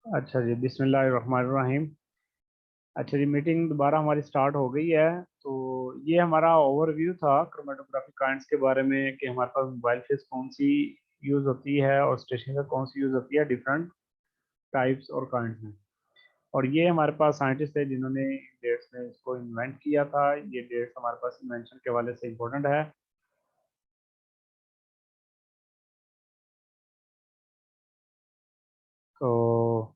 अच्छा जी, बिस्मिल्लाहिर्रहमानिर्रहीम। अच्छा जी, मीटिंग दोबारा हमारी स्टार्ट हो गई है। तो ये हमारा ओवरव्यू था क्रोमेटोग्राफी काइंड्स के बारे में कि हमारे पास मोबाइल फेस कौन सी यूज़ होती है और स्टेशनरी का कौन सी यूज़ होती है डिफरेंट टाइप्स और काइंड्स में। और ये हमारे पास साइंटिस्ट है जिन्होंने डेट्स में इसको इन्वेंट किया था। ये डेट्स हमारे पास इन्वेंशन के हवाले से इम्पोर्टेंट है। तो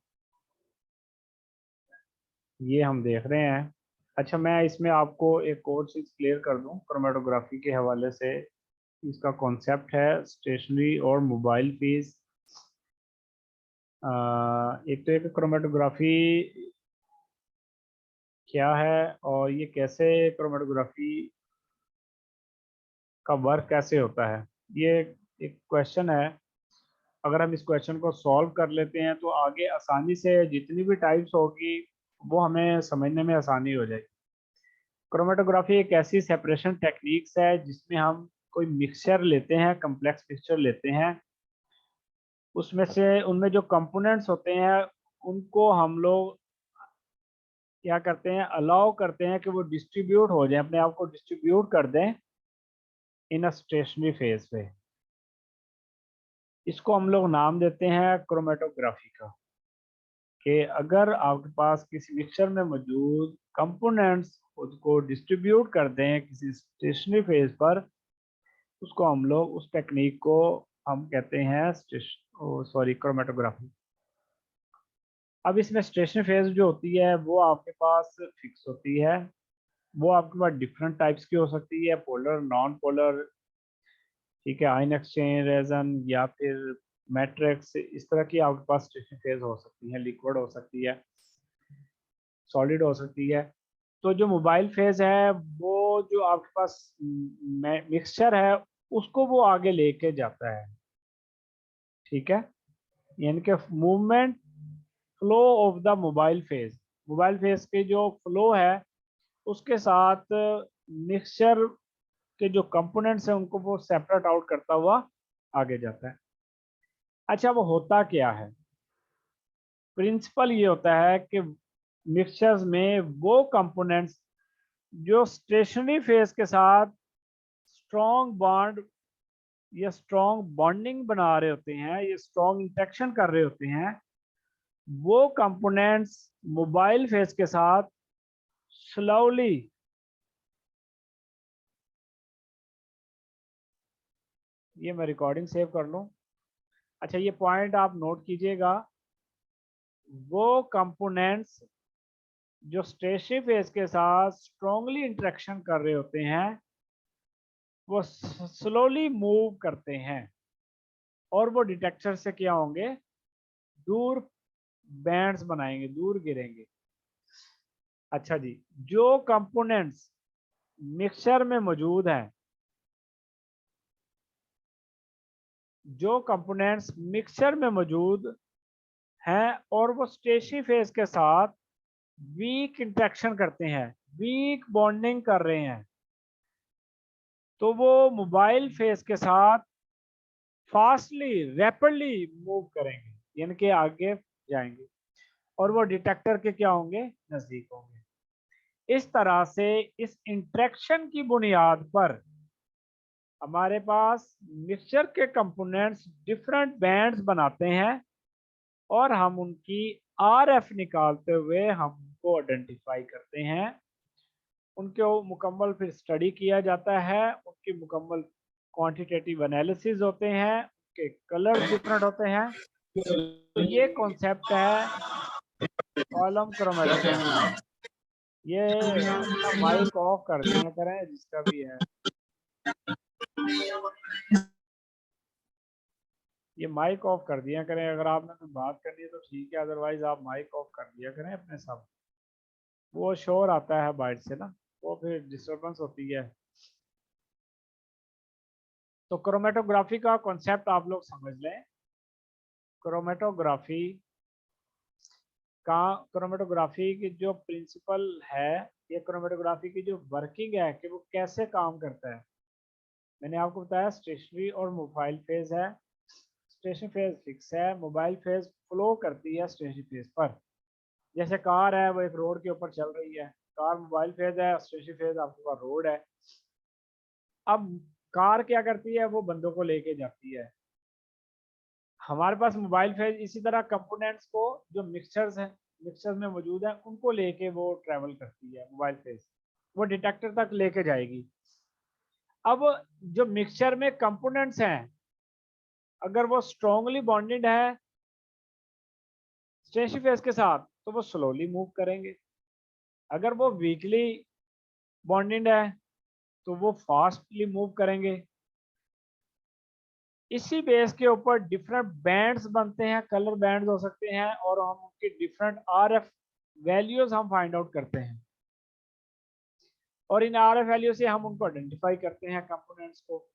ये हम देख रहे हैं। अच्छा, मैं इसमें आपको एक और चीज़ क्लियर कर दूं क्रोमेटोग्राफी के हवाले से। इसका कॉन्सेप्ट है स्टेशनरी और मोबाइल फेज। एक तो एक क्रोमेटोग्राफी क्या है और ये कैसे क्रोमेटोग्राफी का वर्क कैसे होता है, ये एक क्वेश्चन है। अगर हम इस क्वेश्चन को सॉल्व कर लेते हैं तो आगे आसानी से जितनी भी टाइप्स होगी वो हमें समझने में आसानी हो जाएगी। क्रोमेटोग्राफी एक ऐसी सेपरेशन टेक्निक्स है जिसमें हम कोई मिक्सचर लेते हैं, कम्प्लेक्स मिक्सचर लेते हैं। उसमें से उनमें जो कंपोनेंट्स होते हैं उनको हम लोग क्या करते हैं, अलाउ करते हैं कि वो डिस्ट्रीब्यूट हो जाए, अपने आप को डिस्ट्रीब्यूट कर दें इन अ स्टेशनरी फेज पे। इसको हम लोग नाम देते हैं क्रोमेटोग्राफी का। कि अगर आपके पास किसी मिक्सचर में मौजूद कंपोनेंट्स खुद को डिस्ट्रीब्यूट कर दें किसी स्टेशनरी फेज पर, उसको हम लोग उस टेक्निक को हम कहते हैं क्रोमेटोग्राफी। अब इसमें स्टेशनरी फेज जो होती है वो आपके पास फिक्स होती है। वो आपके पास डिफरेंट टाइप्स की हो सकती है, पोलर, नॉन पोलर, ठीक है, आयन एक्सचेंज रेजन या फिर मैट्रिक्स। इस तरह की आपके पास स्टेशनरी फेज हो सकती है, लिक्विड हो सकती है, सॉलिड हो सकती है। तो जो मोबाइल फेज है वो जो आपके पास मिक्सचर है उसको वो आगे लेके जाता है, ठीक है। यानी कि movement, flow of the mobile phase के जो फ्लो है उसके साथ मिक्सचर के जो कंपोनेंट्स हैं उनको वो सेपरेट आउट करता हुआ आगे जाता है। अच्छा, वो होता क्या है? प्रिंसिपल ये होता है कि मिक्सचर्स में वो कंपोनेंट्स जो स्टेशनरी फेज के साथ स्ट्रॉन्ग बॉन्ड या स्ट्रॉन्ग बॉन्डिंग बना रहे होते हैं, ये स्ट्रॉन्ग इंटरेक्शन कर रहे होते हैं, वो कंपोनेंट्स मोबाइल फेज के साथ स्लोली, ये मैं रिकॉर्डिंग सेव कर लूं। अच्छा, ये पॉइंट आप नोट कीजिएगा। वो कंपोनेंट्स जो स्टेशनरी फेज के साथ स्ट्रॉन्गली इंटरेक्शन कर रहे होते हैं वो स्लोली मूव करते हैं और वो डिटेक्टर से क्या होंगे, दूर बैंड्स बनाएंगे, दूर गिरेंगे। अच्छा जी, जो कंपोनेंट्स मिक्सचर में मौजूद हैं, जो कंपोनेंट्स मिक्सचर में मौजूद हैं और वो स्टेशनरी फेज के साथ वीक इंटरेक्शन करते हैं, वीक बॉन्डिंग कर रहे हैं, तो वो मोबाइल फेज के साथ फास्टली, रैपिडली मूव करेंगे, यानी कि आगे जाएंगे और वो डिटेक्टर के क्या होंगे, नजदीक होंगे। इस तरह से इस इंटरेक्शन की बुनियाद पर हमारे पास मिक्सचर के कंपोनेंट्स डिफरेंट बैंड्स बनाते हैं और हम उनकी आरएफ निकालते हुए हम उनको आइडेंटिफाई करते हैं। उनके मुकम्मल फिर स्टडी किया जाता है, उनकी मुकम्मल क्वांटिटेटिव एनालिसिस होते हैं, उनके कलर्स डिफरेंट होते हैं। तो ये कॉन्सेप्ट है कॉलम क्रोमेटोग्राफी का। ये अपना माइक ऑफ कर दिया करें जिसका भी है, ये माइक ऑफ कर दिया करें। अगर आपने कोई बात करनी है तो ठीक है, अदरवाइज आप माइक ऑफ कर दिया करें अपने सब। वो शोर आता है बाहर से ना, वो फिर डिस्टरबेंस होती है। तो क्रोमेटोग्राफी का कॉन्सेप्ट आप लोग समझ लें। क्रोमेटोग्राफी का, क्रोमेटोग्राफी की जो प्रिंसिपल है, ये क्रोमेटोग्राफी की जो वर्किंग है कि वो कैसे काम करता है, मैंने आपको बताया स्टेशनरी और मोबाइल फेज है। स्टेशनरी फेज फिक्स है, मोबाइल फेज फ्लो करती है स्टेशनरी फेज पर। जैसे कार है वो एक रोड के ऊपर चल रही है, कार मोबाइल फेज है, स्टेशनरी फेज आपके पास रोड है। अब कार क्या करती है, वो बंदों को लेके जाती है। हमारे पास मोबाइल फेज इसी तरह कंपोनेंट्स को, जो मिक्सचर्स हैं, मिक्सचर में मौजूद है, उनको लेके वो ट्रेवल करती है मोबाइल फेज, वो डिटेक्टर तक लेके जाएगी। अब जो मिक्सचर में कंपोनेंट्स हैं, अगर वो स्ट्रांगली बॉन्डेड है स्टेशनरी फेज के साथ तो वो स्लोली मूव करेंगे, अगर वो वीकली बॉन्डेड है तो वो फास्टली मूव करेंगे। इसी बेस के ऊपर डिफरेंट बैंड्स बनते हैं, कलर बैंड्स हो सकते हैं, और हम उनके डिफरेंट आरएफ वैल्यूज हम फाइंड आउट करते हैं, और इन आरएफ वैल्यू से हम उनको आइडेंटिफाई करते हैं कंपोनेंट्स को,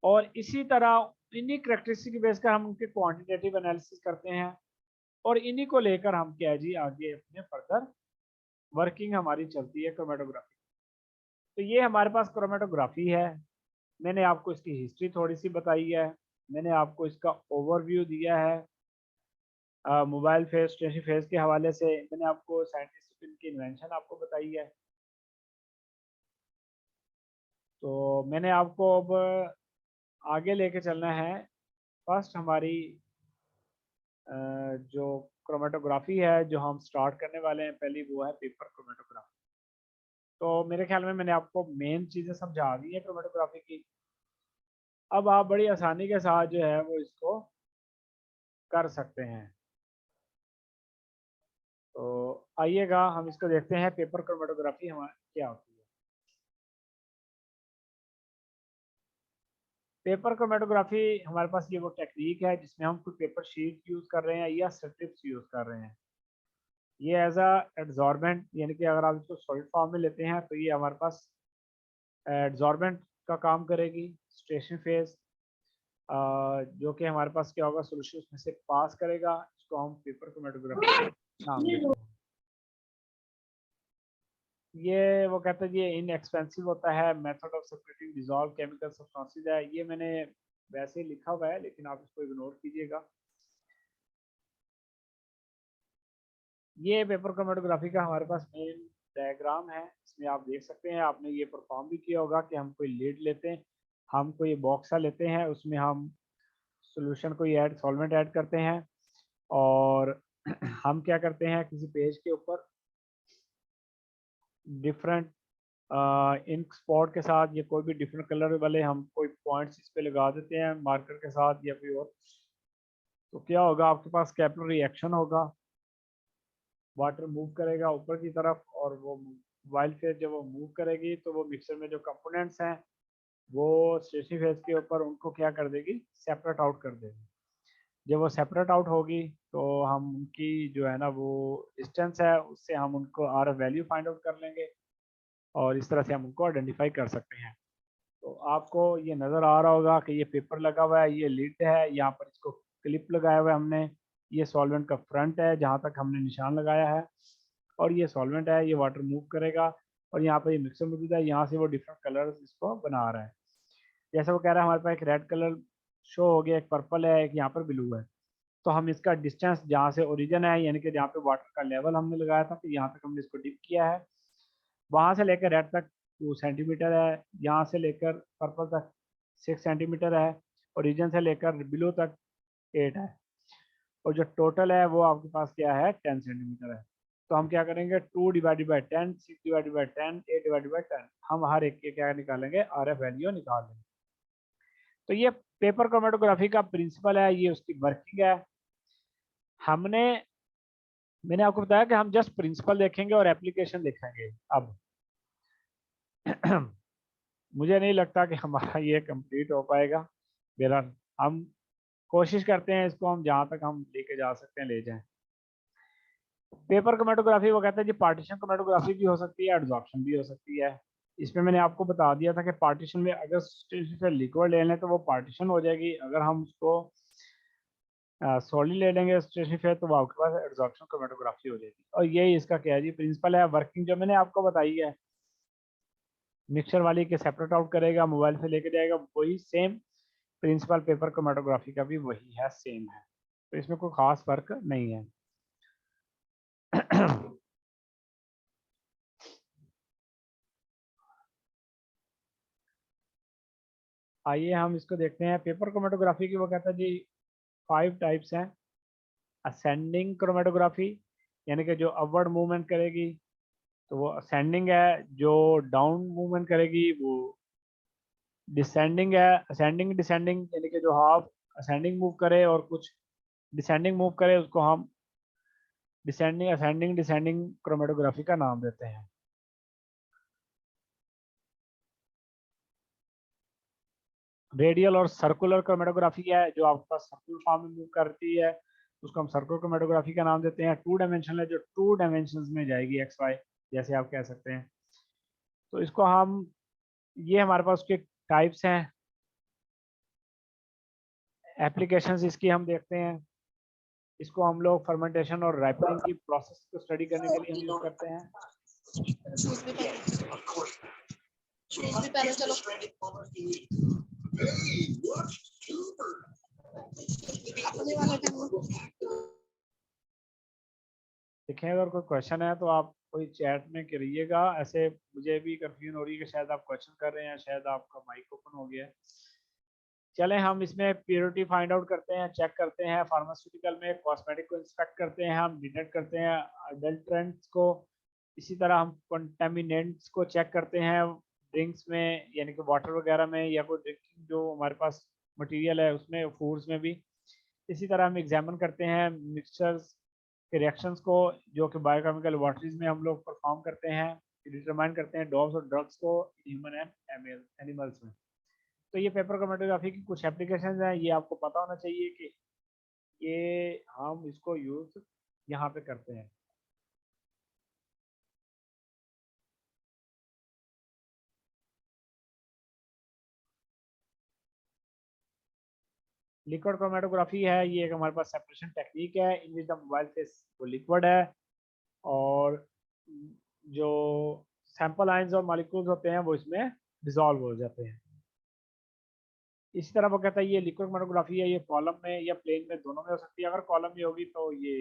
और इसी तरह इन्हीं करेक्टरिस्टिक की बेस पर हम उनके क्वांटिटेटिव एनालिसिस करते हैं, और इन्हीं को लेकर हम क्या जी आगे अपने फर्दर वर्किंग हमारी चलती है क्रोमेटोग्राफी। तो ये हमारे पास क्रोमेटोग्राफी है। मैंने आपको इसकी हिस्ट्री थोड़ी सी बताई है, मैंने आपको इसका ओवरव्यू दिया है मोबाइल फेज स्टेशनरी फेज के हवाले से, मैंने आपको साइंटिफिक की इन्वेंशन आपको बताई है। तो मैंने आपको अब आगे लेके चलना है। फर्स्ट हमारी जो क्रोमेटोग्राफी है जो हम स्टार्ट करने वाले हैं पहली, वो है पेपर क्रोमेटोग्राफी। तो मेरे ख्याल में मैंने आपको मेन चीज़ें समझा दी है क्रोमेटोग्राफी की। अब आप बड़ी आसानी के साथ जो है वो इसको कर सकते हैं। तो आइएगा हम इसको देखते हैं पेपर क्रोमेटोग्राफी हमारे क्या होती है। पेपर क्रोमेटोग्राफी हमारे पास ये वो टेक्निक है जिसमें हम कोई पेपर शीट यूज़ कर रहे हैं या स्ट्रिप्स यूज़ कर रहे हैं। ये एज अ एड्जॉर्बेंट, यानी कि अगर आप इसको सॉलिड फॉर्म में लेते हैं तो ये हमारे पास एड्जॉर्बेंट का काम करेगी। स्टेशनरी फेज जो कि हमारे पास क्या होगा, सोल्यूशन उसमें से पास करेगा, इसको हम पेपर क्रोमेटोग्राफी नाम देते हैं। ये वो कहते हैं ये इनएक्सपेंसिव होता है, method of separating dissolve chemical substances है। ये मैंने वैसे ही लिखा हुआ है लेकिन आप इसको इग्नोर कीजिएगा। ये पेपर क्रोमेटोग्राफी का हमारे पास मेन डायग्राम है, इसमें आप देख सकते हैं, आपने ये परफॉर्म भी किया होगा कि हम कोई लीड लेते हैं, हम कोई बॉक्सा लेते हैं, उसमें हम सोल्यूशन कोई ऐड सॉल्वेंट ऐड करते हैं, और हम क्या करते हैं किसी पेज के ऊपर डिफरेंट इंक स्पॉट के साथ या कोई भी डिफरेंट कलर वाले हम कोई पॉइंट्स इस पे लगा देते हैं मार्कर के साथ या कोई और। तो क्या होगा, आपके पास कैपिलरी एक्शन होगा, वाटर मूव करेगा ऊपर की तरफ, और वो मोबाइल फेज जब वो मूव करेगी तो वो मिक्सर में जो कंपोनेंट्स हैं वो स्टेशनरी फेज के ऊपर उनको क्या कर देगी, सेपरेट आउट कर देगी। जब वो सेपरेट आउट होगी तो हम उनकी जो है ना वो डिस्टेंस है उससे हम उनको आर वैल्यू फाइंड आउट कर लेंगे, और इस तरह से हम उनको आइडेंटिफाई कर सकते हैं। तो आपको ये नज़र आ रहा होगा कि ये पेपर लगा हुआ है, ये लिड है, यहाँ पर इसको क्लिप लगाया हुआ है हमने, ये सॉल्वेंट का फ्रंट है जहाँ तक हमने निशान लगाया है, और ये सॉल्वेंट है, ये वाटर मूव करेगा, और यहाँ पर ये मिक्सर मौजूद है, यहाँ से वो डिफरेंट कलर इसको बना रहा है। जैसे वो कह रहा है हमारे पास एक रेड कलर शो हो गया, एक पर्पल है, एक यहाँ पर ब्लू है। तो हम इसका डिस्टेंस जहाँ से ओरिजिन है, यानी कि जहाँ पे वाटर का लेवल हमने लगाया था, तो यहाँ तक हमने इसको डिप किया है, वहाँ से लेकर रेड तक 2 सेंटीमीटर है, यहाँ से लेकर पर्पल तक 6 सेंटीमीटर है, ओरिजिन से लेकर ब्लू तक 8 है, और जो टोटल है वो आपके पास क्या है 10 सेंटीमीटर है। तो हम क्या करेंगे 2/10, 6/10, 8/10, हम हर एक के क्या निकालेंगे, आर एफ वैल्यू निकाल लेंगे। तो ये पेपर क्रोमेटोग्राफी का प्रिंसिपल है, ये उसकी वर्किंग है। मैंने आपको बताया कि हम जस्ट प्रिंसिपल देखेंगे और एप्लीकेशन देखेंगे। अब मुझे नहीं लगता कि हमारा ये कंप्लीट हो पाएगा, बहरहाल हम कोशिश करते हैं इसको हम जहाँ तक हम लेके जा सकते हैं ले जाएं। पेपर क्रोमेटोग्राफी वो कहते हैं जी पार्टीशन क्रोमेटोग्राफी भी हो सकती है, एडजॉर्प्शन भी हो सकती है। इसमें मैंने आपको बता दिया था कि पार्टीशन में अगर से लिक्विड ले लें तो वो पार्टीशन हो जाएगी, अगर हम उसको सॉलिड ले लेंगे स्टेशनरी फेज तो वो आपके पास एडजॉर्प्शन क्रोमेटोग्राफी हो जाएगी। और यही इसका क्या है जी प्रिंसिपल है, वर्किंग जो मैंने आपको बताई है, मिक्सचर वाली के सेपरेट आउट करेगा, मोबाइल से लेके जाएगा, वही सेम प्रिंसिपल पेपर क्रोमेटोग्राफी का भी वही है, सेम है, तो इसमें कोई खास फर्क नहीं है। आइए हम इसको देखते हैं। पेपर क्रोमेटोग्राफी की वो कहता है जी 5 टाइप्स हैं। असेंडिंग क्रोमेटोग्राफी यानी कि जो अपवर्ड मूवमेंट करेगी तो वो असेंडिंग है, जो डाउन मूवमेंट करेगी वो डिसेंडिंग है। असेंडिंग डिसेंडिंग यानी कि जो हाफ असेंडिंग मूव करे और कुछ डिसेंडिंग मूव करे उसको हम डिसेंडिंग असेंडिंग डिसेंडिंग क्रोमेटोग्राफी का नाम देते हैं। रेडियल और सर्कुलर क्रोमेटोग्राफी है, जो आपके पास सर्कुलर फॉर्म में मूव करती है उसको हम सर्कुलर क्रोमेटोग्राफी का नाम देते हैं। 2 डायमेंशनल है, जो 2 डायमेंशंस में जाएगी, एक्स वाई जैसे आप कह सकते हैं। तो इसको हम, ये हमारे पास उसके टाइप्स हैं। एप्लीकेशंस इसकी हम देखते हैं। इसको हम लोग फर्मेंटेशन और राइपनिंग की प्रोसेस को स्टडी करने के लिए हम यूज करते हैं। देखें अगर कोई क्वेश्चन है तो आप कोई चैट में करिएगा, ऐसे मुझे भी कंफ्यूजन हो रही है कि शायद आप क्वेश्चन कर रहे हैं, शायद आपका माइक ओपन हो गया है। चलें हम इसमें प्योरिटी फाइंड आउट करते हैं, चेक करते हैं। फार्मास्यूटिकल में कॉस्मेटिक को इंस्पेक्ट करते हैं, हम डिटेक्ट करते हैं अडल्ट्रेंट्स को। इसी तरह हम कंटेमिनेंट्स को चेक करते हैं ड्रिंक्स में, यानी कि वाटर वगैरह में, या कोई ड्रिंकिंग जो हमारे पास मटेरियल है उसमें, फूड्स में भी। इसी तरह हम एग्जामिन करते हैं मिक्सचर्स के रिएक्शंस को, जो कि बायोकेमिकल लैबोरेटरीज में हम लोग परफॉर्म करते हैं, डिटरमाइन करते हैं डोज और ड्रग्स को ह्यूमन एंड एनिमल्स में। तो ये पेपर क्रोमेटोग्राफी की कुछ एप्लीकेशन हैं, ये आपको पता होना चाहिए कि ये हम इसको यूज यहाँ पे करते हैं। लिक्विड क्रोमेटोग्राफी है, ये एक हमारे पास सेपरेशन टेक्निक है इन विच द मोबाइल फेस वो लिक्विड है और जो सैंपल आयंस और मॉलिक्यूल्स होते हैं वो इसमें डिसॉल्व हो जाते हैं। इसी तरह वो कहता है ये लिक्विड क्रोमेटोग्राफी है, ये कॉलम में या प्लेन में, दोनों में हो सकती है। अगर कॉलम में होगी तो ये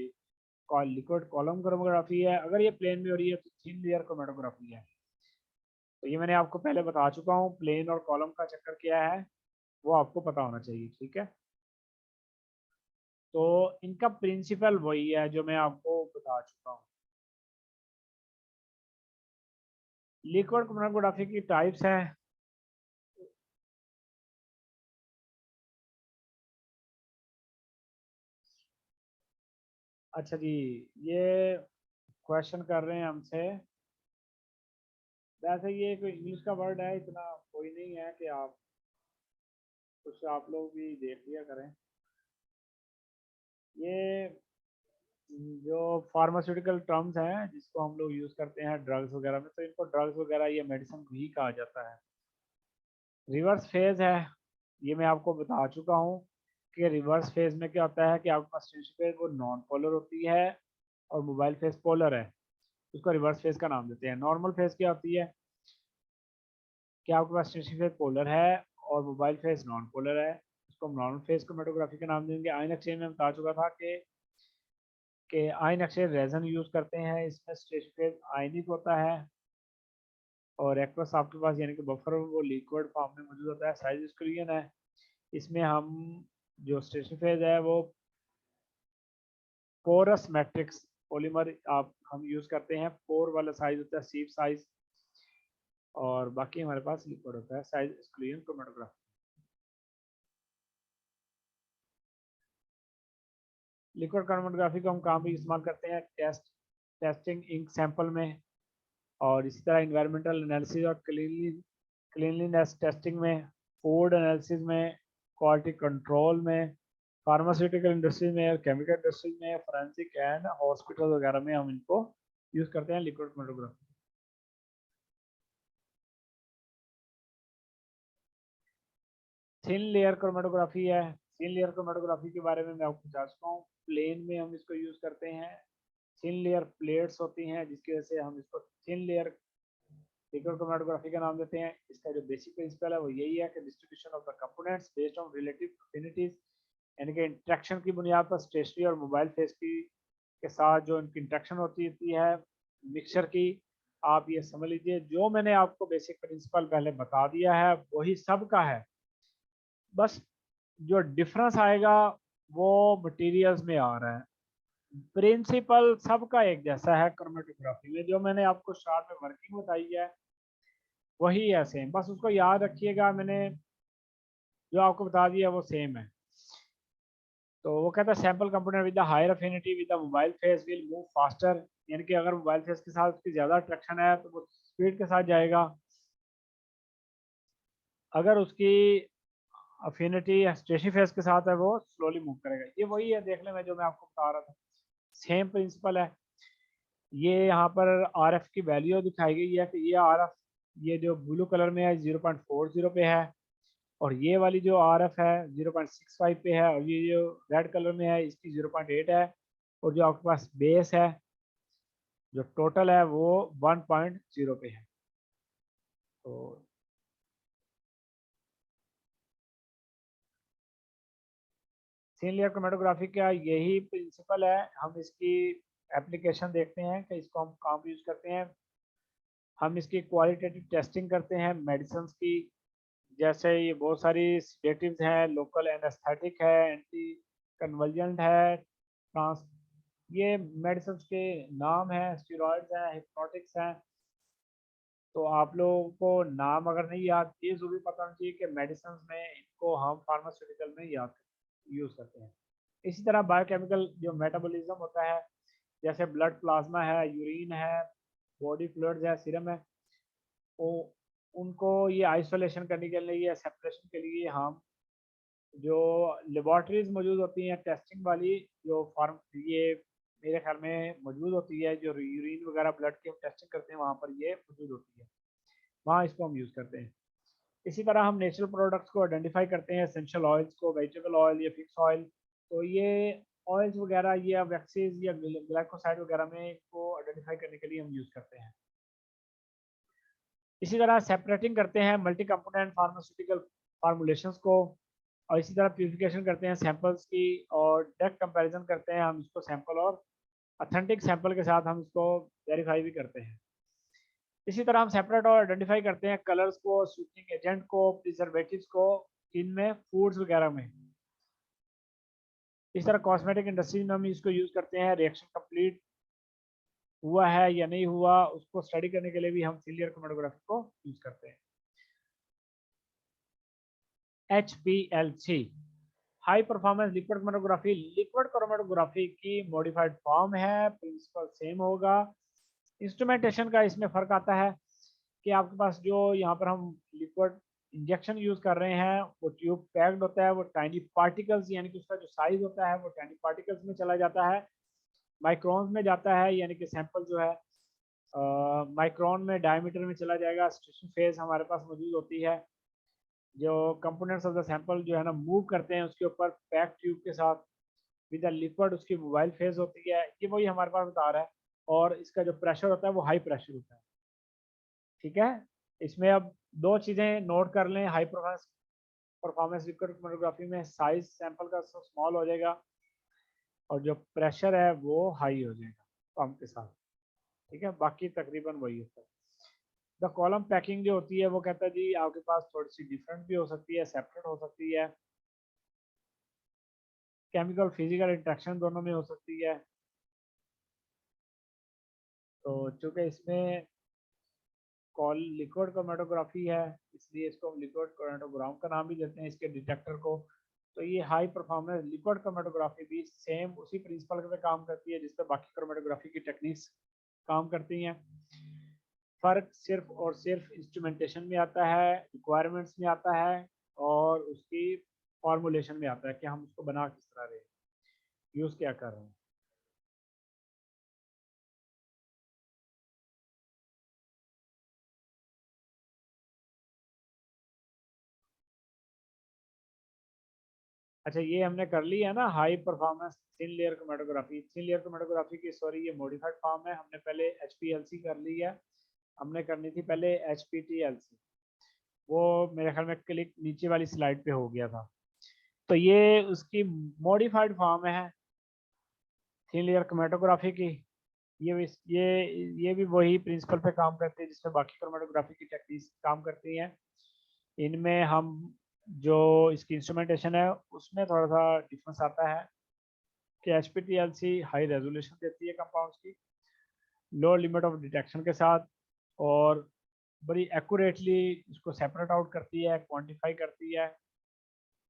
लिक्विड कॉलम क्रोमेटोग्राफी है, अगर ये प्लेन में हो रही है तो थिन लेयर क्रोमेटोग्राफी है। तो ये मैंने आपको पहले बता चुका हूँ, प्लेन और कॉलम का चक्कर क्या है वो आपको पता होना चाहिए, ठीक है। तो इनका प्रिंसिपल वही है जो मैं आपको बता चुका हूँ। लिक्विड क्रोमेटोग्राफी की टाइप्स है। अच्छा जी, ये क्वेश्चन कर रहे हैं हमसे। वैसे ये कोई इंग्लिश का वर्ड है, इतना कोई नहीं है कि आप कुछ आप लोग भी देख लिया करें। ये जो फार्मास्यूटिकल टर्म्स हैं जिसको हम लोग यूज करते हैं ड्रग्स वगैरह में, तो इनको ड्रग्स वगैरह या मेडिसिन भी कहा जाता है। रिवर्स फेज है, ये मैं आपको बता चुका हूँ कि रिवर्स फेज में क्या होता है कि आपके पास फेज वो नॉन पोलर होती है और मोबाइल फेज पोलर है, उसको रिवर्स फेज का नाम देते हैं। नॉर्मल फेज क्या होती है कि आपके पास फेज पोलर है और मोबाइल फेज नॉन पोलर है, उसको हम नॉर्मल फेज क्रोमेटोग्राफी का नाम देंगे। आयन एक्सचेंज में बता चुका था कि आयन एक्सचेंज रेजन यूज करते हैं, इसमें स्टेशन फेज आयनिक होता है और एक्वस आपके पास यानी कि बफर वो लिक्विड फॉर्म में मौजूद होता है। साइज स्क्रीन है, इसमें हम जो स्टेशन फेज है वो पोरस मैट्रिक्स पॉलीमर आप हम यूज करते हैं। पोर वाला साइज होता है सीप साइज, और बाकी हमारे पास लिक्विड होता है size screen chromatography. Liquid chromatography को हम काम भी इस्तेमाल करते हैं टेस्टिंग इंक सैंपल में, और इसी तरह इन्वायरमेंटल एनालिसिस और क्लीनलीनेस टेस्टिंग में, फूड एनालिसिस में, क्वालिटी कंट्रोल में, फार्मास्यूटिकल इंडस्ट्री में, केमिकल इंडस्ट्री में, फोरेंसिक एंड हॉस्पिटल वगैरह में हम इनको यूज करते हैं liquid chromatography. Thin layer chromatography है। थिन लेयर क्रोमेटोग्राफी के बारे में मैं आपको बता चुका हूँ। प्लेन में हम इसको यूज करते हैं, थिन लेयर प्लेट्स होती हैं जिसकी वजह से हम इसको थिन लेयर लिक्विड क्रोमेटोग्राफी का नाम देते हैं। इसका जो बेसिक प्रिंसिपल है वो यही है कि distribution of the components based on relative अफिनिटीज, यानी कि इंटरेक्शन की बुनियाद पर स्टेशनरी और मोबाइल फेस की के साथ जो इनकी इंटरेक्शन होती है मिक्सचर की, आप ये समझ लीजिए जो मैंने आपको बेसिक प्रिंसिपल पहले बता दिया है वही सब का है, बस जो डिफरेंस आएगा वो मटेरियल्स में आ रहा है। प्रिंसिपल सबका एक जैसा है क्रोमेटोग्राफी में, जो मैंने आपको स्टार्ट में वर्किंग बताई है वही है सेम, बस उसको याद रखिएगा। मैंने जो आपको बता दिया वो सेम है। तो वो कहता है sample component with the higher affinity with the mobile phase will move faster, यानी कि अगर मोबाइल फेस के साथ उसकी ज़्यादा अट्रैक्शन है तो वो स्पीड के साथ जाएगा, अगर उसकी अफिनिटी स्टेशनरी फेस के साथ है वो स्लोली मूव करेगा। ये वही है, देख लें मैं जो मैं आपको बता रहा था, सेम प्रिंसिपल है। ये यहाँ पर आर एफ की वैल्यू दिखाई गई है कि ये आर एफ, ये जो ब्लू कलर में है 0.40 पे है, और ये वाली जो आर एफ है 0.65 पे है, और ये जो रेड कलर में है इसकी 0.8 है, और जो आपके पास बेस है जो टोटल है वो 1.0 पे है। तो थीन लेयर क्रोमेटोग्राफी का यही प्रिंसिपल है। हम इसकी एप्लीकेशन देखते हैं कि इसको हम कहाँ यूज़ करते हैं। हम इसकी क्वालिटेटिव टेस्टिंग करते हैं मेडिसिन की, जैसे ये बहुत सारी सेडेटिव्स हैं, लोकल एनेस्थेटिक है, एंटी कन्वल्जेंट है, ट्रांस, ये मेडिसिन के नाम हैं, स्टेरॉइड्स हैं, हिप्नोटिक्स हैं। तो आप लोगों को नाम अगर नहीं याद, ये जरूर पता होना चाहिए कि मेडिसिन में इनको हम फार्मास्यूटिकल में याद यूज़ करते हैं। इसी तरह बायोकेमिकल जो मेटाबॉलिज्म होता है, जैसे ब्लड प्लाज्मा है, यूरिन है, बॉडी फ्लूइड्स है, सीरम है, तो उनको ये आइसोलेशन करने के लिए या सेपरेशन के लिए हम जो लेबॉर्ट्रीज मौजूद होती हैं टेस्टिंग वाली, जो फार्म ये मेरे ख्याल में मौजूद होती है, जो यूरिन वगैरह ब्लड की हम टेस्टिंग करते हैं वहाँ पर ये मौजूद होती है, वहाँ इसको हम यूज़ करते हैं। इसी तरह हम नेचुरल प्रोडक्ट्स को आइडेंटिफाई करते हैं, एसेंशियल ऑयल्स को, वेजिटेबल ऑयल या फिक्स ऑयल, तो ये ऑयल्स वगैरह या वैक्सीज या ग्लाइकोसाइड वगैरह में इनको आइडेंटिफाई करने के लिए हम यूज़ करते हैं। इसी तरह सेपरेटिंग करते हैं मल्टी कंपोनेंट फार्मास्यूटिकल फार्मूलेशंस को, और इसी तरह प्यूरिफिकेशन करते हैं सैंपल्स की, और डायरेक्ट कंपैरिजन करते हैं हम इसको सैंपल और ऑथेंटिक सैंपल के साथ हम इसको वेरीफाई भी करते हैं। इसी तरह हम सेपरेट और आइडेंटिफाई करते हैं कलर्स को, स्वीटनिंग एजेंट को, प्रिजर्वेटिव्स को, इनमें फूड्स वगैरह में। इस तरह कॉस्मेटिक इंडस्ट्री में हम इसको यूज़ करते हैं, रिएक्शन कंप्लीट हुआ है या नहीं हुआ उसको स्टडी करने के लिए भी हम सीलियर क्रोमेटोग्राफी को यूज़ करते हैं। HPLC high performance liquid chromatography, liquid chromatography की मॉडिफाइड फॉर्म है, प्रिंसिपल सेम होगा। इंस्ट्रूमेंटेशन का इसमें फ़र्क आता है कि आपके पास जो यहाँ पर हम लिक्विड इंजेक्शन यूज़ कर रहे हैं वो ट्यूब पैक्ड होता है, वो टाइनी पार्टिकल्स यानी कि उसका जो साइज होता है वो टाइनी पार्टिकल्स में चला जाता है, माइक्रोन्स में जाता है, यानी कि सैंपल जो है माइक्रोन में डायमीटर में चला जाएगा। स्टेशन फेज हमारे पास मौजूद होती है, जो कंपोनेंट्स ऑफ द सैंपल जो है ना मूव करते हैं उसके ऊपर पैक ट्यूब के साथ विद द लिक्विड, उसकी मोबाइल फेज होती है, ये वही हमारे पास बता रहा है। और इसका जो प्रेशर होता है वो हाई प्रेशर होता है, ठीक है। इसमें अब दो चीज़ें नोट कर लें, हाई परफॉर्मेंस लिक्विड क्रोमेटोग्राफी में साइज सैंपल का स्मॉल हो जाएगा और जो प्रेशर है वो हाई हो जाएगा पंप के साथ, ठीक है। बाकी तकरीबन वही होता है। द कॉलम पैकिंग जो होती है वो कहता है जी आपके पास थोड़ी सी डिफरेंट भी हो सकती है, सेपरेट हो सकती है, केमिकल फिजिकल इंट्रैक्शन दोनों में हो सकती है। तो चूंकि इसमें कॉल लिक्विड क्रोमेटोग्राफी है इसलिए इसको हम लिक्विड क्रोमेटोग्राम का नाम भी देते हैं इसके डिटेक्टर को। तो ये हाई परफॉर्मेंस लिक्विड क्रोमेटोग्राफी भी सेम उसी प्रिंसिपल पे काम करती है जिस पर बाकी क्रोमेटोग्राफी की टेक्निक्स काम करती हैं। फ़र्क सिर्फ और सिर्फ इंस्ट्रूमेंटेशन में आता है, रिक्वायरमेंट्स में आता है, और उसकी फॉर्मूलेशन में आता है कि हम उसको बना किस तरह रहे हैं, यूज़ क्या कर रहे हैं। अच्छा ये हमने कर ली है ना high performance thin layer chromatography. Thin layer chromatography की सॉरी ये मॉडिफाइड फॉर्म है, हमने पहले HPLC कर ली है। हमने करनी थी पहले HPTLC, वो मेरे ख्याल में क्लिक नीचे वाली स्लाइड पे हो गया था। तो ये उसकी मॉडिफाइड फॉर्म है थिन लेयर क्रोमेटोग्राफी की। ये भी वही प्रिंसिपल पे काम करती है जिसमें बाकी क्रोमेटोग्राफी की टेक्निक्स काम करती हैं। इनमें हम जो इसकी इंस्ट्रूमेंटेशन है उसमें थोड़ा सा डिफरेंस आता है कि HPTLC हाई रेजोल्यूशन देती है कंपाउंड्स की लो लिमिट ऑफ डिटेक्शन के साथ, और बड़ी एक्यूरेटली इसको सेपरेट आउट करती है, क्वांटिफाई करती है,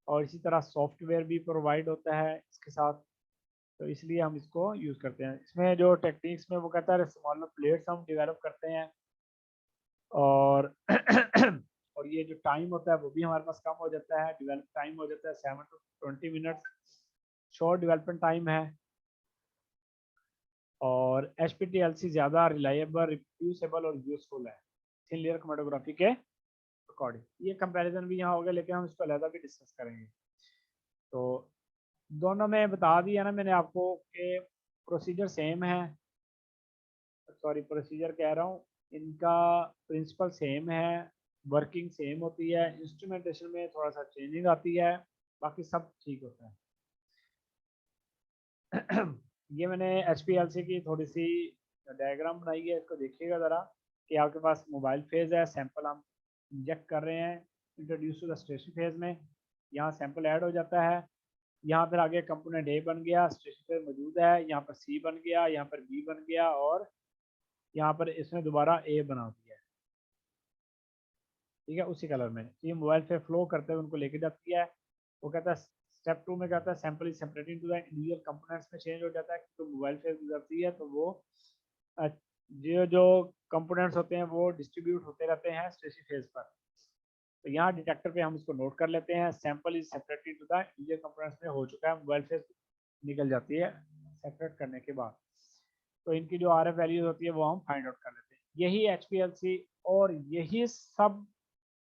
और इसी तरह सॉफ्टवेयर भी प्रोवाइड होता है इसके साथ। तो इसलिए हम इसको यूज़ करते हैं। इसमें जो टेक्निक्स में वो कहता है स्मॉलर प्लेट्स हम डेवलप करते हैं, और और ये जो टाइम होता है वो भी हमारे पास कम हो जाता है। डेवलप टाइम हो जाता है 7 to 20 minutes, short development time है। और HPTLC ज़्यादा रिलायबल, रिप्यूसेबल और यूजफुल है थिन लेयर क्रोमेटोग्राफी के अकॉर्डिंग। ये कंपैरिजन भी यहाँ हो गया, लेकिन हम इसको अलग भी डिस्कस करेंगे। तो दोनों में बता दिया ना मैंने आपको कि प्रोसीजर सेम है, सॉरी प्रोसीजर कह रहा हूँ, इनका प्रिंसिपल सेम है, वर्किंग सेम होती है, इंस्ट्रूमेंटेशन में थोड़ा सा चेंजिंग आती है, बाकी सब ठीक होता है। ये मैंने HPLC की थोड़ी सी डायग्राम बनाई है, इसको देखिएगा ज़रा कि आपके पास मोबाइल फेज़ है, सैंपल हम इंजेक्ट कर रहे हैं introduce to the stationary phase में, यहाँ सैंपल ऐड हो जाता है, यहाँ पर आगे कंपोनेंट A बन गया, स्टेशनरी फेज़ मौजूद है, यहाँ पर C बन गया, यहाँ पर B बन गया, और यहाँ पर इसने दोबारा A बना दिया है, ठीक है, उसी कलर में। ये मोबाइल पे फ्लो करते हुए उनको लेके जाती है। वो कहता है स्टेप 2 में कहता है sample is separating to the individual components में चेंज हो जाता है, तो मोबाइल फेज गुजरती है तो वो जो जो कंपोनेंट्स होते हैं वो डिस्ट्रीब्यूट होते रहते हैं स्टेशनरी फेज पर। तो यहाँ डिटेक्टर पे हम इसको नोट कर लेते हैं, sample is separated to the individual components में हो चुका है, मोबाइल फेज निकल जाती है सेपरेट करने के बाद। तो इनकी जो RF वैल्यूज होती है वो हम फाइंड आउट कर लेते हैं। यही HPLC और यही सब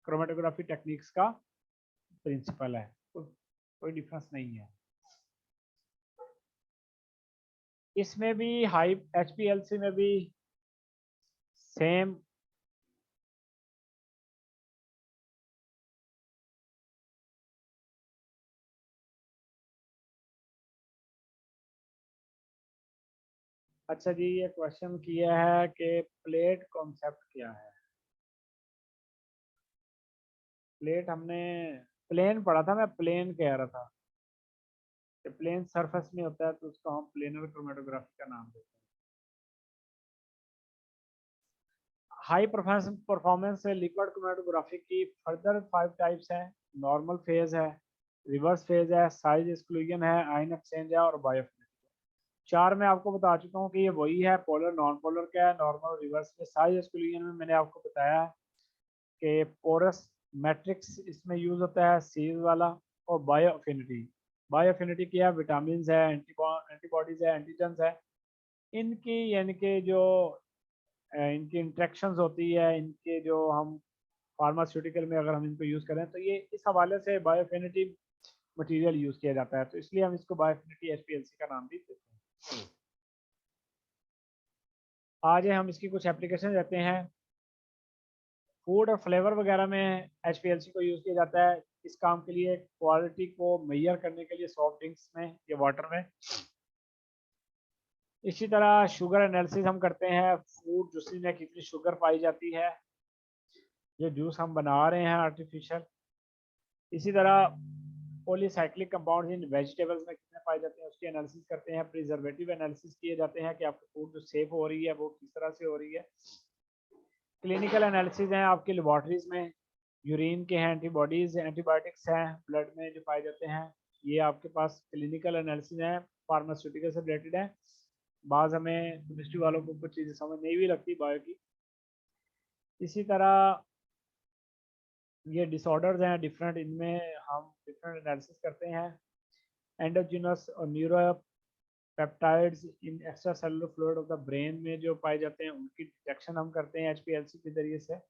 क्रोमेटोग्राफी टेक्निक्स का प्रिंसिपल है, तो कोई डिफरेंस नहीं है इसमें भी। हाई HPLC में भी सेम अच्छा जी, ये क्वेश्चन किया है कि प्लेट कॉन्सेप्ट क्या है। प्लेट हमने प्लेन पढ़ा था, मैं प्लेन कह रहा था कि प्लेन सरफेस में होता है तो उसको हम प्लेनर क्रोमेटोग्राफी का नाम देते हैं। हाई परफॉर्मेंस लिक्विड क्रोमेटोग्राफी की फर्दर 5 टाइप्स हैं। नॉर्मल फेज है, रिवर्स फेज है, साइज एक्सक्लूजन है, आयन एक्सचेंज है और बायोफिलिटी। 4 मैं आपको बता चुका हूँ कि ये वही है। पोलर नॉन पोलर क्या है, नॉर्मल रिवर्स में। साइज एक्सक्लूजन में मैंने आपको बताया कि पोरस मैट्रिक्स इसमें यूज होता है सीरीज वाला। और बायोअफिनिटी, बायोअफिनिटी क्या है, विटामिन है, एंटीबॉडीज है, एंटीजन्स है, इनकी यानी कि जो इनकी इंट्रैक्शंस होती है, इनके जो हम फार्मास्यूटिकल में अगर हम इनको यूज़ करें तो ये इस हवाले से बायोअफिनिटी मटेरियल यूज़ किया जाता है, तो इसलिए हम इसको बायोअफिनिटी HPLC का नाम भी देते हैं। आज हम इसकी कुछ एप्लीकेशन देते हैं। फूड और फ्लेवर वगैरह में HPLC को यूज़ किया जाता है इस काम के लिए, क्वालिटी को मेजर करने के लिए सॉफ्ट ड्रिंक्स में या वाटर में। इसी तरह शुगर एनालिसिस हम करते हैं, फूड जूस में कितनी शुगर पाई जाती है, जो जूस हम बना रहे हैं आर्टिफिशियल। इसी तरह पॉलीसाइक्लिक कंपाउंड्स इन वेजिटेबल्स में कितने पाए जाते हैं उसकी एनालिसिस करते हैं। प्रिजर्वेटिव एनालिसिस किए जाते हैं कि आपकी फूड जो सेफ हो रही है वो किस तरह से हो रही है। क्लिनिकल एनालिसिस हैं आपकी लेबॉर्ट्रीज में, यूरिन के हैं, एंटीबॉडीज एंटीबायोटिक्स हैं ब्लड में जो पाए जाते हैं, ये आपके पास क्लिनिकल एनालिसिस हैं, फार्मास्यूटिकल से रिलेटेड है। बाज़ हमें केमिस्ट्री वालों को कुछ चीज़ें समझ नहीं भी लगती बायो की। इसी तरह ये डिसऑर्डर्स हैं डिफरेंट, इनमें हम डिफरेंट एनालिसिस करते हैं। एंडोजिनस और neuro peptides in extra cellular fluid of the brain में जो पाए जाते हैं उनकी डिटेक्शन हम करते हैं HPLC के जरिए से।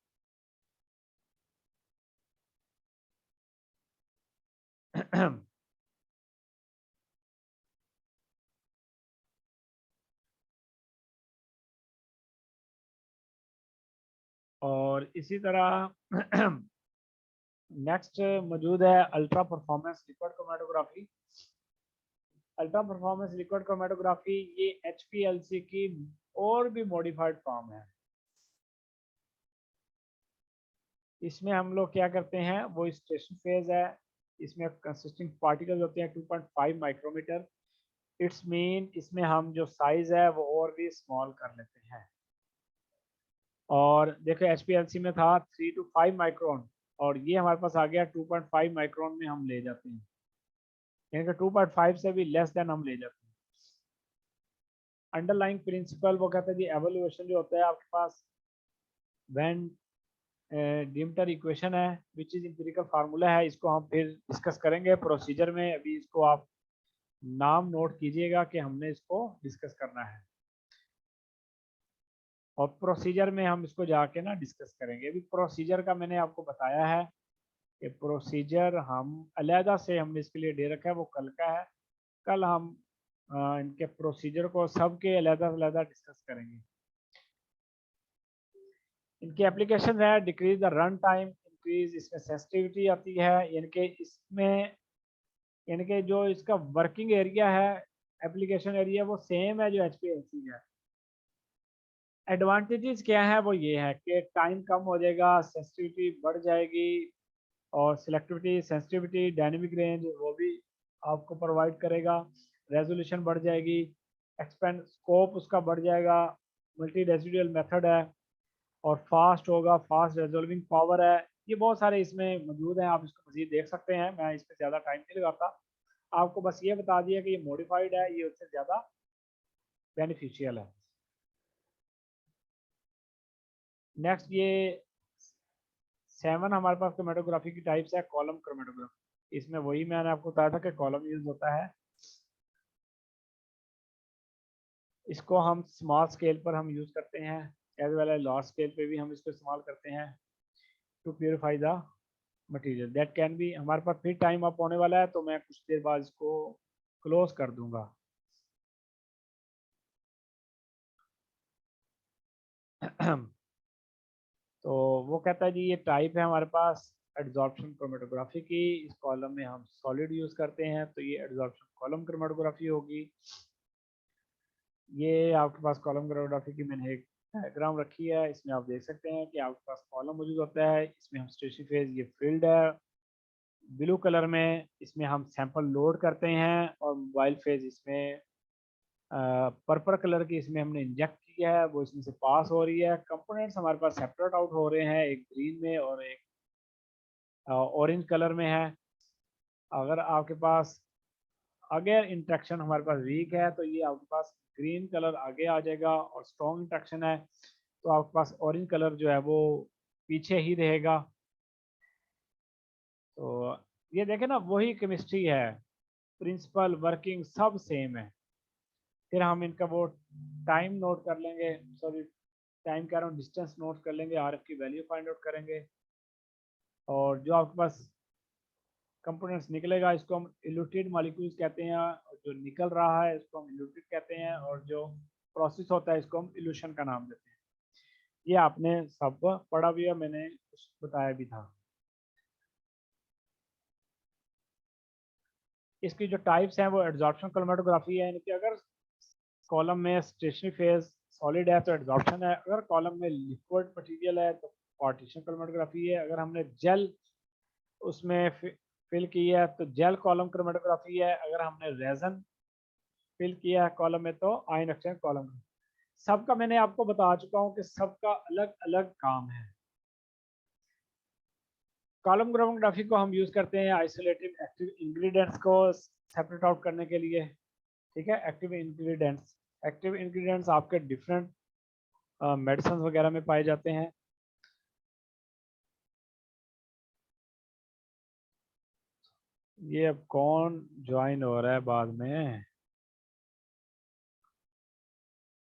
और इसी तरह नेक्स्ट मौजूद है ultra performance liquid chromatography. Ultra performance liquid chromatography ये HPLC की और भी मॉडिफाइड फॉर्म है। इसमें हम लोग क्या करते हैं, वो स्टेशन फेज है, इसमें कंसिस्टिंग पार्टिकल्स होते हैं 2.5 माइक्रोमीटर। इट्स मीन इसमें हम जो साइज है वो और भी स्मॉल कर लेते हैं। और देखो HPLC में था 3 to 5 माइक्रोन, और ये हमारे पास आ गया 2.5 माइक्रोन में हम ले जाते हैं, यानी कि 2.5 से भी लेस देन हम ले जाते हैं। अंडरलाइंग प्रिंसिपल वो कहते हैं जी, एवोल्यूशन जो होता है आपके पास व्हेन डिमटर इक्वेशन है विच इज इंपिरिकल फार्मूला है, इसको हम फिर डिस्कस करेंगे प्रोसीजर में। अभी इसको आप नाम नोट कीजिएगा कि हमने इसको डिस्कस करना है, और प्रोसीजर में हम इसको जाके ना डिस्कस करेंगे। अभी प्रोसीजर का मैंने आपको बताया है कि प्रोसीजर हम अलहदा से हमने इसके लिए दे रखा है, वो कल का है। कल हम इनके प्रोसीजर को सबके अलहदा अलहदा डिस्कस करेंगे। इनकी एप्लीकेशन है decrease the run time, increase इसमें सेंसिटिविटी आती है, यानी कि इसमें यानी कि जो इसका वर्किंग एरिया है, एप्लीकेशन एरिया वो सेम है जो HPLC है। एडवांटेजेस क्या है, वो ये है कि टाइम कम हो जाएगा, सेंसिटिविटी बढ़ जाएगी, और सिलेक्टिविटी, सेंसिटिविटी, डायनेमिक रेंज वो भी आपको प्रोवाइड करेगा। रेजोल्यूशन बढ़ जाएगी, एक्सपेंड स्कोप उसका बढ़ जाएगा, मल्टी रेजिडुअल मेथड है, और फास्ट होगा, फास्ट रेजोल्विंग पावर है। ये बहुत सारे इसमें मौजूद हैं, आप इसको मजीद देख सकते हैं। मैं इस पर ज़्यादा टाइम नहीं लगाता, आपको बस ये बता दिया कि ये मॉडिफाइड है, ये उससे ज़्यादा बेनिफिशियल है। नेक्स्ट ये 7 हमारे पास क्रोमेटोग्राफी की टाइप्स है। कॉलम क्रोमेटोग्राफी, इसमें वही मैंने आपको बताया था कि कॉलम यूज होता है। इसको हम स्मॉल स्केल पर हम यूज करते हैं, as well as large scale पे भी हम इसको इस्तेमाल करते हैं to purify the material that can be. हमारे पास फिर टाइम अप होने वाला है, तो मैं कुछ देर बाद इसको क्लोज कर दूंगा। तो वो कहता है जी, ये टाइप है हमारे पास एड्जॉर्प्शन क्रोमेटोग्राफी की। इस कॉलम में हम सॉलिड यूज करते हैं, तो ये एड्जॉर्प्शन कॉलम क्रोमेटोग्राफी होगी। ये आपके पास कॉलम क्रोमेटोग्राफी की मैंने एक डायग्राम रखी है, इसमें आप देख सकते हैं कि आपके पास कॉलम मौजूद होता है, इसमें हम स्टेशनरी फेज ये फील्ड है ब्लू कलर में, इसमें हम सैंपल लोड करते हैं, और मोबाइल फेज इसमें पर्पल कलर की इसमें हमने इंजेक्ट किया है, वो इसमें से पास हो रही है। कंपोनेंट्स हमारे पास सेपरेट आउट हो रहे हैं, एक ग्रीन में और एक ऑरेंज कलर में है। अगर आपके पास अगर इंट्रैक्शन हमारे पास वीक है, तो ये आपके पास ग्रीन कलर आगे आ जाएगा, और स्ट्रॉन्ग इंट्रैक्शन है तो आपके पास ऑरेंज कलर जो है वो पीछे ही रहेगा। तो ये देखें ना, वही केमिस्ट्री है, प्रिंसिपल वर्किंग सब सेम है। फिर हम इनका वो टाइम नोट कर लेंगे, सॉरी टाइम कह रहा हूँ, डिस्टेंस नोट कर लेंगे, RF की वैल्यू फाइंड आउट करेंगे, और जो आपके पास कंपोनेंट्स निकलेगा इसको हम इल्यूटेड मॉलिक्यूल्स कहते हैं, और जो निकल रहा है इसको हम इल्यूटेड कहते हैं, और जो प्रोसेस होता है इसको हम इल्यूशन का नाम देते हैं। ये आपने सब पढ़ा भी है, मैंने कुछ बताया भी था। इसकी जो टाइप्स हैं वो एड्जॉर्प्शन क्रोमेटोग्राफी है, यानी कि अगर कॉलम में स्टेशनरी फेज सॉलिड है तो एड्जॉर्प्शन है, अगर कॉलम में लिक्विड मटेरियल है तो पार्टीशन क्रोमेटोग्राफी है, अगर हमने जेल उसमें फिल किया है तो जेल कॉलम क्रोमेटोग्राफी है, अगर हमने रेजन फिल किया है कॉलम में तो आयन एक्सचेंज कॉलम। सबका मैंने आपको बता चुका हूँ कि सबका अलग अलग काम है। कॉलम क्रोमेटोग्राफी को हम यूज करते हैं आइसोलेटिव एक्टिव इंग्रेडिएंट्स को सेपरेट आउट करने के लिए। ठीक है, एक्टिव इंग्रेडिएंट्स आपके डिफरेंट मेडिसिन वगैरह में पाए जाते हैं। ये अब कौन ज्वाइन हो रहा है बाद में?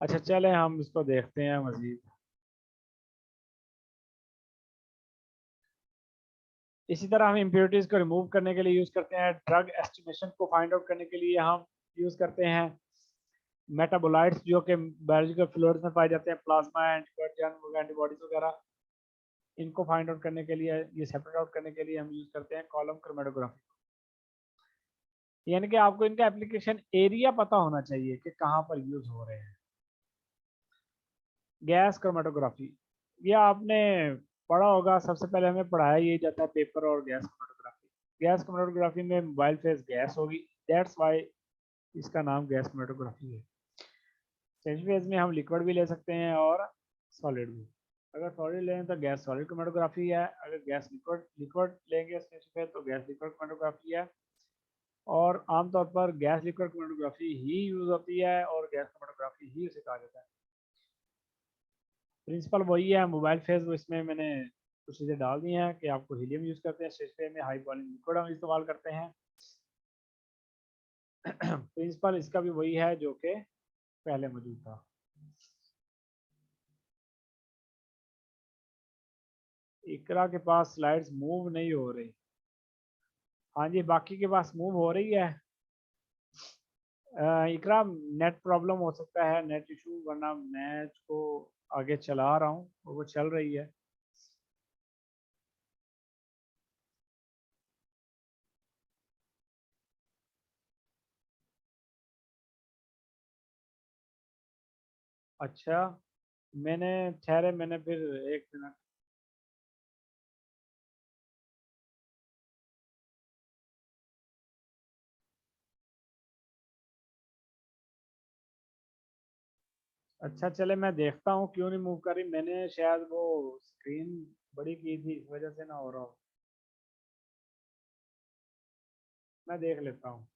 अच्छा चले हम इसको देखते हैं मजीद। इसी तरह हम इम्प्योरिटीज को रिमूव करने के लिए यूज करते हैं, ड्रग एस्टिमेशन को फाइंड आउट करने के लिए हम यूज करते हैं मेटाबोलाइट्स जो कि बायोलॉजिकल फ्लूइड्स में पाए जाते हैं, प्लाज्मा, एंटीबॉडीज वगैरह। इनको फाइंड आउट करने के लिए, ये सेपरेट आउट करने के लिए हम यूज करते हैं कॉलम क्रोमेटोग्राफी। यानी कि आपको इनका एप्लीकेशन एरिया पता होना चाहिए कि कहाँ पर यूज हो रहे हैं। गैस क्रोमेटोग्राफी, ये आपने पढ़ा होगा, सबसे पहले हमें पढ़ाया ये जाता है पेपर और गैस क्रोमेटोग्राफी। गैस क्रोमेटोग्राफी में मोबाइल फेस गैस होगी, दैट्स वाई इसका नाम गैस क्रोमेटोग्राफी है। स्टेशनरी फेज में हम लिक्विड भी ले सकते हैं और सॉलिड भी। अगर सॉलिड लें तो गैस सॉलिड क्रोमेटोग्राफी है, अगर गैस लिक्विड लिक्विड लेंगे स्टेशनरी फेज तो गैस लिक्विड क्रोमेटोग्राफी है। और आमतौर पर गैस लिक्विड क्रोमेटोग्राफी ही यूज होती है और गैस क्रोमेटोग्राफी ही उसे कहा जाता है। प्रिंसिपल वही है, मोबाइल फेज वो इसमें मैंने कुछ चीज़ें डाल दी हैं कि आपको हीलियम यूज़ करते हैं, स्टेज में हाई वॉल्यूम लिक्विड हम इस्तेमाल करते हैं। प्रिंसिपल इसका भी वही है जो कि पहले मौजूद था। इकरा के पास स्लाइड्स मूव नहीं हो रही। हाँ जी, बाकी के पास मूव हो रही है। इकरा नेट प्रॉब्लम हो सकता है, नेट इशू, वरना मैं इसको आगे चला रहा हूँ और वो चल रही है। अच्छा, मैंने ठहरे, मैंने फिर एक मिनट। अच्छा चले, मैं देखता हूँ क्यों नहीं मूव कर रही। मैंने शायद वो स्क्रीन बड़ी की थी, इस वजह से ना हो रहा हो। मैं देख लेता हूँ।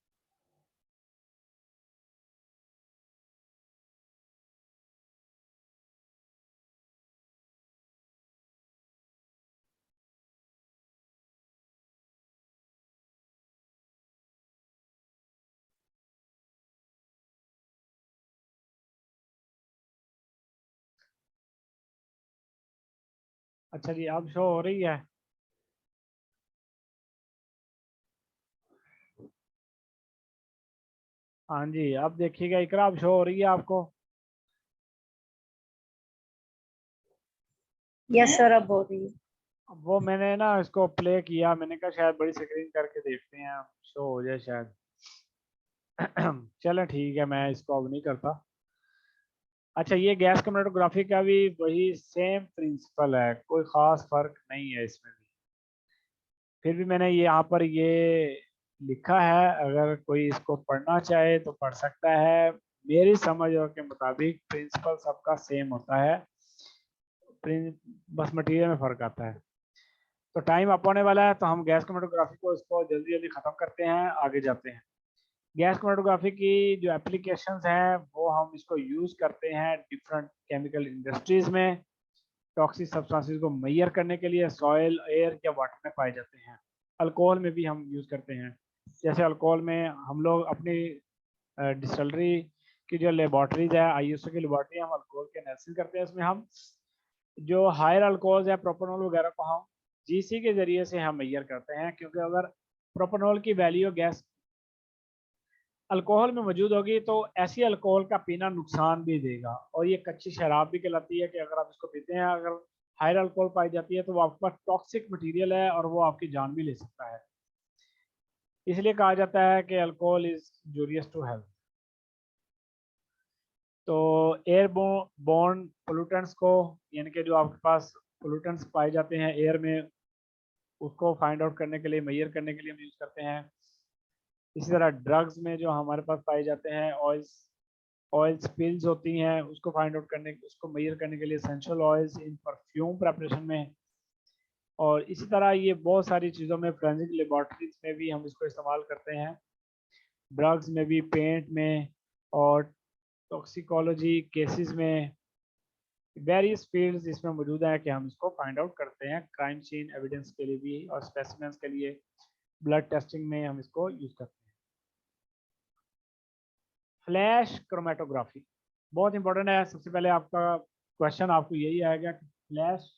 अच्छा जी, अब शो हो रही है। हाँ जी, अब देखिएगा इकरा, अब शो हो रही है आपको। यस सर, अब हो रही है। वो मैंने ना इसको प्ले किया, मैंने कहा शायद बड़ी स्क्रीन करके देखते हैं, शो हो जाए शायद। चलो ठीक है, मैं इसको अब नहीं करता। अच्छा, ये गैस क्रोमेटोग्राफी का भी वही सेम प्रिंसिपल है, कोई ख़ास फ़र्क नहीं है इसमें भी। फिर भी मैंने यहाँ पर ये लिखा है, अगर कोई इसको पढ़ना चाहे तो पढ़ सकता है। मेरी समझ और के मुताबिक प्रिंसिपल सबका सेम होता है, बस मटेरियल में फ़र्क आता है। तो टाइम अप होने वाला है, तो हम गैस क्रोमेटोग्राफी को इसको जल्दी जल्दी ख़त्म करते हैं, आगे जाते हैं। गैस क्रोमेटोग्राफी की जो एप्लीकेशंस हैं वो हम इसको यूज़ करते हैं डिफरेंट केमिकल इंडस्ट्रीज़ में, टॉक्सिक सब्सटेंसेस को मेजर करने के लिए सॉइल, एयर या वाटर में पाए जाते हैं। अल्कोहल में भी हम यूज़ करते हैं। जैसे अल्कोहल में हम लोग अपनी डिस्टिलरी की जो लेबॉर्ट्रीज है, आईएसओ की लेबॉर्ट्री, हम अल्कोहल के एनालिसिस करते हैं। उसमें हम जो हायर अल्कोहल है, प्रोपेनॉल वगैरह को हम जीसी के ज़रिए से हम मेजर करते हैं, क्योंकि अगर प्रोपेनॉल की वैल्यू गैस अल्कोहल में मौजूद होगी तो ऐसी अल्कोहल का पीना नुकसान भी देगा, और ये कच्ची शराब भी कहलाती है कि अगर आप इसको पीते हैं, अगर हायर अल्कोहल पाई जाती है तो वो आपके पास टॉक्सिक मटेरियल है और वो आपकी जान भी ले सकता है। इसलिए कहा जाता है कि alcohol is injurious to health. तो एयर बोर्न पोल्यूटेंट्स को, यानी कि जो आपके पास पोल्यूटेंट्स पाए जाते हैं एयर में, उसको फाइंड आउट करने के लिए, मेजर करने के लिए हम यूज़ करते हैं। इसी तरह ड्रग्स में जो हमारे पास पाए जाते हैं, ऑयल स्पिल्स होती हैं, उसको फाइंड आउट करने, उसको मेजर करने के लिए एसेंशियल ऑयल्स इन परफ्यूम प्रेपरेशन में। और इसी तरह ये बहुत सारी चीज़ों में, फोरेंसिक लेबॉर्ट्रीज में भी हम इसको इस्तेमाल करते हैं, ड्रग्स में भी, पेंट में, और टॉक्सिकोलॉजी केसेस में, वेरियस फील्ड्स इसमें मौजूद है कि हम इसको फाइंड आउट करते हैं। क्राइम सीन एविडेंस के लिए भी और स्पेसिमेंस के लिए ब्लड टेस्टिंग में हम इसको यूज़ करते हैं। फ्लैश क्रोमेटोग्राफी बहुत इंपॉर्टेंट है। सबसे पहले आपका क्वेश्चन आपको यही आएगा कि फ्लैश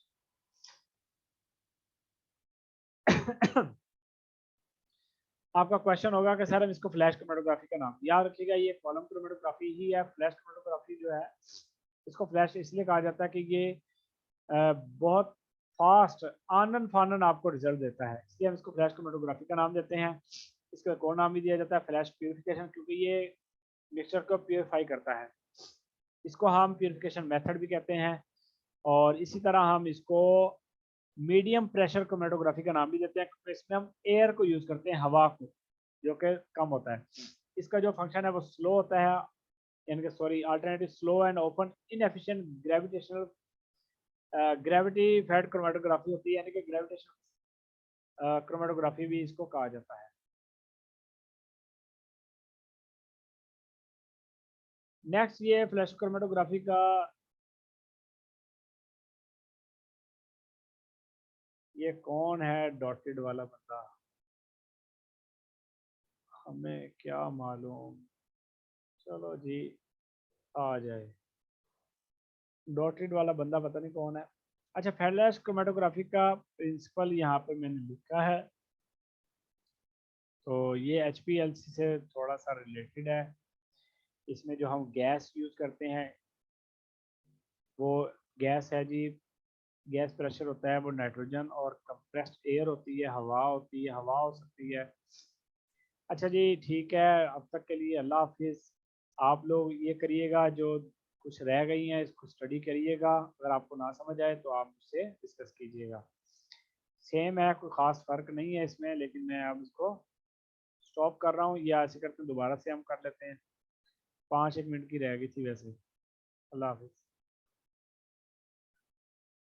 आपका क्वेश्चन होगा कि सर हम इसको फ्लैश क्रोमेटोग्राफी का नाम याद रखिएगा, ये कॉलम क्रोमेटोग्राफी ही है। फ्लैश क्रोमेटोग्राफी जो है, इसको फ्लैश इसलिए कहा जाता है कि ये बहुत फास्ट आनन फानन आपको रिजल्ट देता है, इसलिए हम इसको फ्लैश क्रोमेटोग्राफी का नाम देते हैं। इसका एक और नाम भी दिया जाता है फ्लैश प्यूरिफिकेशन, क्योंकि ये मिक्सचर को प्योरीफाई करता है। इसको हम प्यूरिफिकेशन मेथड भी कहते हैं। और इसी तरह हम इसको मीडियम प्रेशर क्रोमेटोग्राफी का नाम भी देते हैं, क्योंकि इसमें हम एयर को यूज़ करते हैं, हवा को, जो कि कम होता है। इसका जो फंक्शन है वो स्लो होता है, यानी कि sorry alternative slow and open inefficient gravitational gravity fed chromatography होती है, यानी कि ग्रेविटेशन क्रोमेटोग्राफी भी इसको कहा जाता है। नेक्स्ट ये फ्लैश क्रोमेटोग्राफी का ये कौन है डॉटेड वाला बंदा, हमें क्या मालूम, चलो जी आ जाए। डॉटेड वाला बंदा पता नहीं कौन है। अच्छा, फ्लैश क्रोमेटोग्राफी का प्रिंसिपल यहाँ पे मैंने लिखा है, तो ये HPLC से थोड़ा सा रिलेटेड है। इसमें जो हम गैस यूज़ करते हैं वो गैस है जी, गैस प्रेशर होता है वो नाइट्रोजन, और कंप्रेस्ड एयर होती है, हवा होती है, हवा हो सकती है। अच्छा जी ठीक है, अब तक के लिए अल्लाह हाफिज़। आप लोग ये करिएगा, जो कुछ रह गई हैं इसको स्टडी करिएगा, अगर आपको ना समझ आए तो आप मुझसे डिस्कस कीजिएगा। सेम है, कोई ख़ास फ़र्क नहीं है इसमें, लेकिन मैं अब इसको स्टॉप कर रहा हूँ, या ऐसे करते दोबारा से हम कर लेते हैं, 5 एक मिनट की रह गई थी वैसे। अल्लाह हाफिज़।